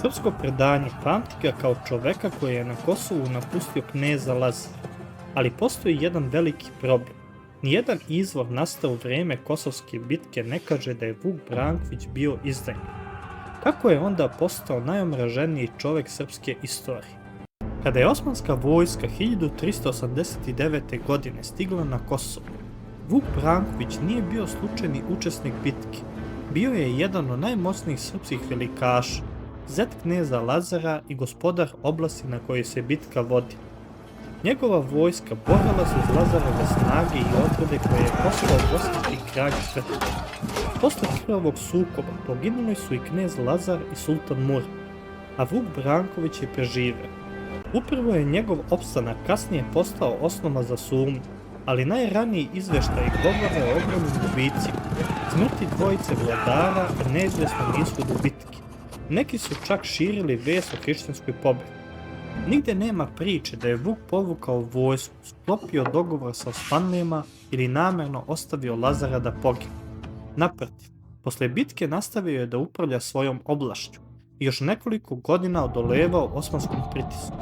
Srpsko predanje pamti ga kao čoveka koji je na Kosovu napustio kneza Lazara, ali postoji jedan veliki problem. Nijedan izvor nastao u vrijeme Kosovske bitke ne kaže da je Vuk Branković bio izdajnik. Kako je onda postao najomraženiji čovek srpske istorije? Kada je osmanska vojska 1389. godine stigla na Kosovo, Vuk Branković nije bio slučajni učesnik bitke. Bio je jedan od najmoćnijih srpskih velikaša, zet kneza Lazara i gospodar oblasti na kojoj se bitka vodi. Njegova vojska borila se uz Lazarove snage i odrede koje je poslao bosanski kralj Petar. Posle krvavog sukoba poginuli su i knez Lazar i sultan Mur, a Vuk Branković je preživeo. Upravo je njegov opstanak kasnije postao osnova za sumnju, ali najraniji izveštaji govore o ogromnim gubicima, smrti dvojice vladara i neizvesnom ishodu bitke. Neki su čak širili vest o hrišćanskoj pobedi. Nigde nema priče da je Vuk povukao vojsku, sklopio dogovor sa Osmanlijama ili namerno ostavio Lazara da pogine. Naprotiv, posle bitke nastavio je da upravlja svojom oblašću i još nekoliko godina odolevao osmanskom pritisku.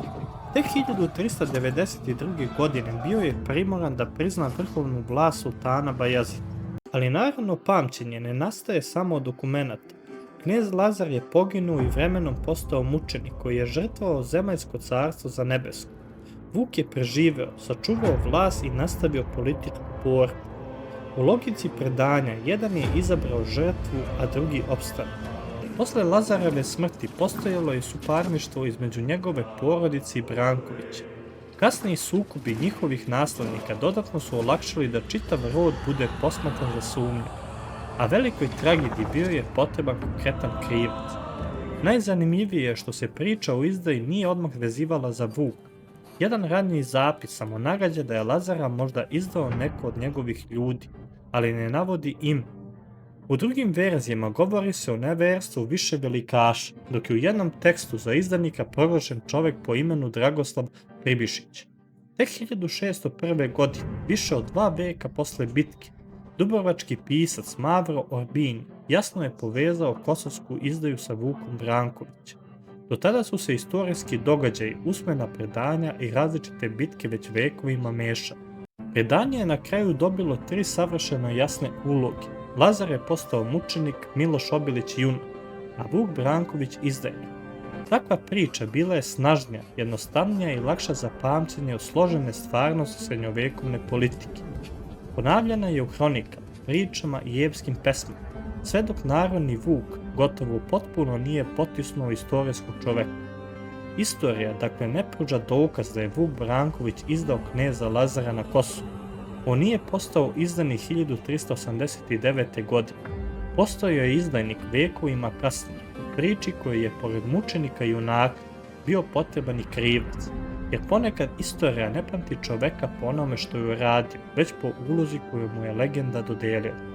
Tek 1392. godine bio je primoran da prizna vrhovnu vlast sultana Bajazida. Ali naravno pamćenje ne nastaje samo od dokumenata. Knez Lazar je poginuo i vremenom postao mučenik koji je žrtvovao zemaljsko carstvo za nebesko. Vuk je preživeo, sačuvao vlast i nastavio političku borbu. U logici predanja jedan je izabrao žrtvu, a drugi opstanak. Posle Lazareve smrti postojalo je suparništvo između njegove porodice i Brankovića. Kasniji sukobi njihovih naslednika dodatno su olakšali da čitav rod bude posmatran za sumnju, a velikoj tragediji bio je potreban konkretan krivac. Najzanimljivije je što se priča o izdaji nije odmah vezivala za Vuk. Jedan raniji zapis samo nagađa da je Lazara možda izdao neko od njegovih ljudi, ali ne navodi ime. U drugim verzijama govori se o neverstvu više velikaša, dok je u jednom tekstu za izdanika proglašen čovek po imenu Dragoslav Pribišić. Tek 1601. godine, više od 2 veka posle bitke, dubrovački pisac Mavro Orbini jasno je povezao kosovsku izdaju sa Vukom Brankovićem. Do tada su se istorijski događaji, usmena predanja i različite bitke već vekovima mešali. Predanje je na kraju dobilo 3 savršeno jasne uloge. Lazar je postao mučenik, Miloš Obilić junak, a Vuk Branković izdajnik. Takva priča bila je snažnija, jednostavnija i lakša za pamćenje od složene stvarnosti srednjovekovne politike. Ponavljana je u hronikama, pričama i epskim pesmama, sve dok narodni Vuk gotovo potpuno nije potisnuo istorijskog čoveka. Istorija dakle ne pruža dokaz da je Vuk Branković izdao kneza Lazara na Kosovu. On nije postao izdanik 1389. godine. Postojao je izdajnik vekovima kasnije, u priči koji je pored mučenika i junaka bio potreban i krivac, jer ponekad istorija ne pamti čoveka po onome što je uradio, već po ulozi koju mu je legenda dodelila.